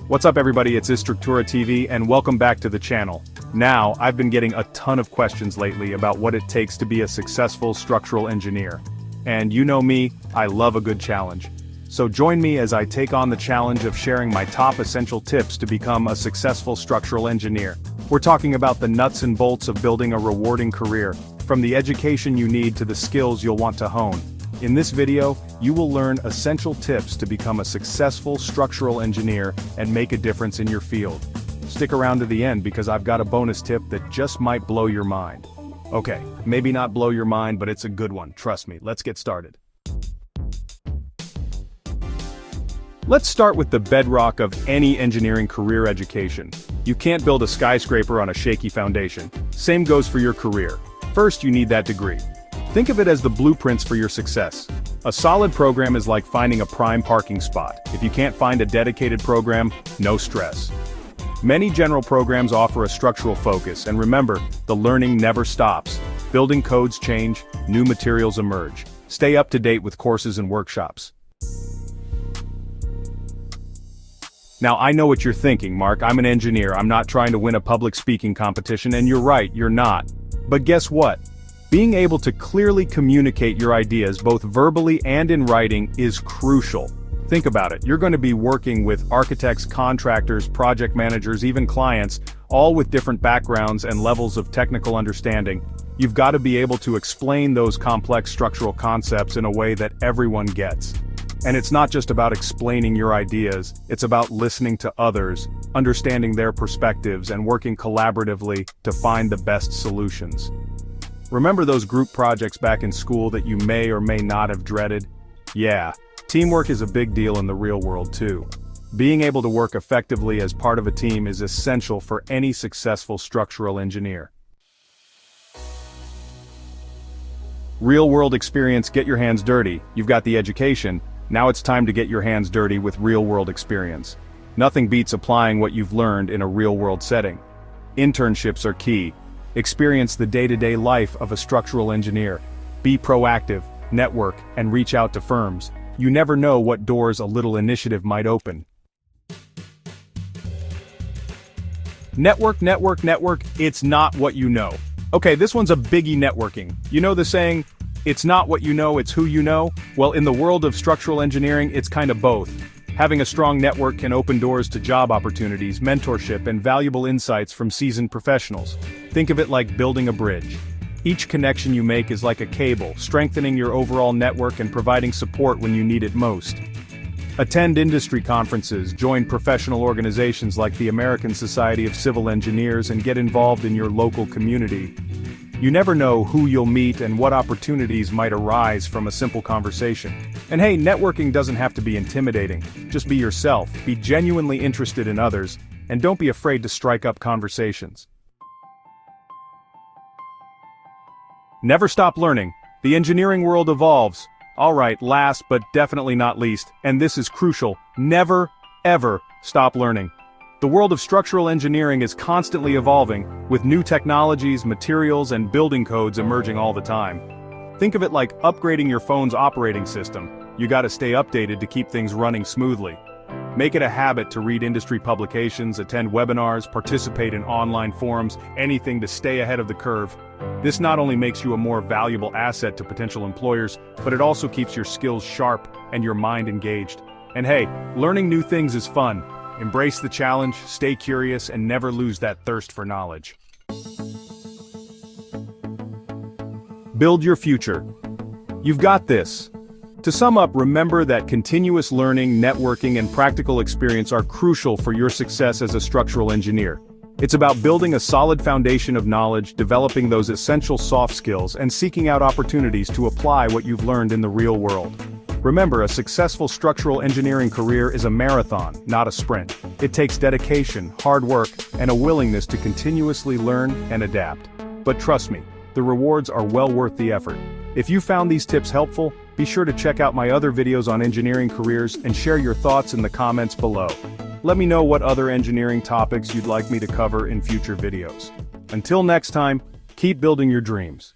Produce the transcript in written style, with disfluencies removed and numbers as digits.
What's up everybody, it's Istructura TV and welcome back to the channel. Now, I've been getting a ton of questions lately about what it takes to be a successful structural engineer. And you know me, I love a good challenge. So join me as I take on the challenge of sharing my top essential tips to become a successful structural engineer. We're talking about the nuts and bolts of building a rewarding career, from the education you need to the skills you'll want to hone. In this video, you will learn essential tips to become a successful structural engineer and make a difference in your field. Stick around to the end because I've got a bonus tip that just might blow your mind. Okay, maybe not blow your mind, but it's a good one, trust me. Let's get started. Let's start with the bedrock of any engineering career education. You can't build a skyscraper on a shaky foundation. Same goes for your career. First, you need that degree. Think of it as the blueprints for your success. A solid program is like finding a prime parking spot. If you can't find a dedicated program, no stress. Many general programs offer a structural focus, and remember, the learning never stops. Building codes change, new materials emerge. Stay up to date with courses and workshops. Now I know what you're thinking, Mark, I'm an engineer, I'm not trying to win a public speaking competition, and you're right, you're not. But guess what? Being able to clearly communicate your ideas both verbally and in writing is crucial. Think about it, you're going to be working with architects, contractors, project managers, even clients, all with different backgrounds and levels of technical understanding. You've got to be able to explain those complex structural concepts in a way that everyone gets. And it's not just about explaining your ideas, it's about listening to others, understanding their perspectives, and working collaboratively to find the best solutions. Remember those group projects back in school that you may or may not have dreaded? Yeah, teamwork is a big deal in the real world too. Being able to work effectively as part of a team is essential for any successful structural engineer. Real-world experience, get your hands dirty. You've got the education, now it's time to get your hands dirty with real-world experience. Nothing beats applying what you've learned in a real-world setting. Internships are key. Experience the day-to-day life of a structural engineer. Be proactive, network, and reach out to firms. You never know what doors a little initiative might open. Network, it's not what you know. Okay, this one's a biggie, networking. You know the saying, it's not what you know, it's who you know? Well, in the world of structural engineering, it's kind of both. Having a strong network can open doors to job opportunities, mentorship, and valuable insights from seasoned professionals. Think of it like building a bridge. Each connection you make is like a cable, strengthening your overall network and providing support when you need it most. Attend industry conferences, join professional organizations like the American Society of Civil Engineers, and get involved in your local community. You never know who you'll meet and what opportunities might arise from a simple conversation. And hey, networking doesn't have to be intimidating. Just be yourself, be genuinely interested in others, and don't be afraid to strike up conversations. Never stop learning. The engineering world evolves. Alright, last but definitely not least, and this is crucial, never, ever stop learning. The world of structural engineering is constantly evolving, with new technologies, materials, and building codes emerging all the time. Think of it like upgrading your phone's operating system. You gotta stay updated to keep things running smoothly. Make it a habit to read industry publications, attend webinars, participate in online forums, anything to stay ahead of the curve. This not only makes you a more valuable asset to potential employers, but it also keeps your skills sharp and your mind engaged. And hey, learning new things is fun. Embrace the challenge, stay curious, and never lose that thirst for knowledge. Build your future. You've got this. To sum up, remember that continuous learning, networking, and practical experience are crucial for your success as a structural engineer. It's about building a solid foundation of knowledge, developing those essential soft skills, and seeking out opportunities to apply what you've learned in the real world. Remember, a successful structural engineering career is a marathon, not a sprint. It takes dedication, hard work, and a willingness to continuously learn and adapt. But trust me, the rewards are well worth the effort. If you found these tips helpful, be sure to check out my other videos on engineering careers and share your thoughts in the comments below. Let me know what other engineering topics you'd like me to cover in future videos. Until next time, keep building your dreams.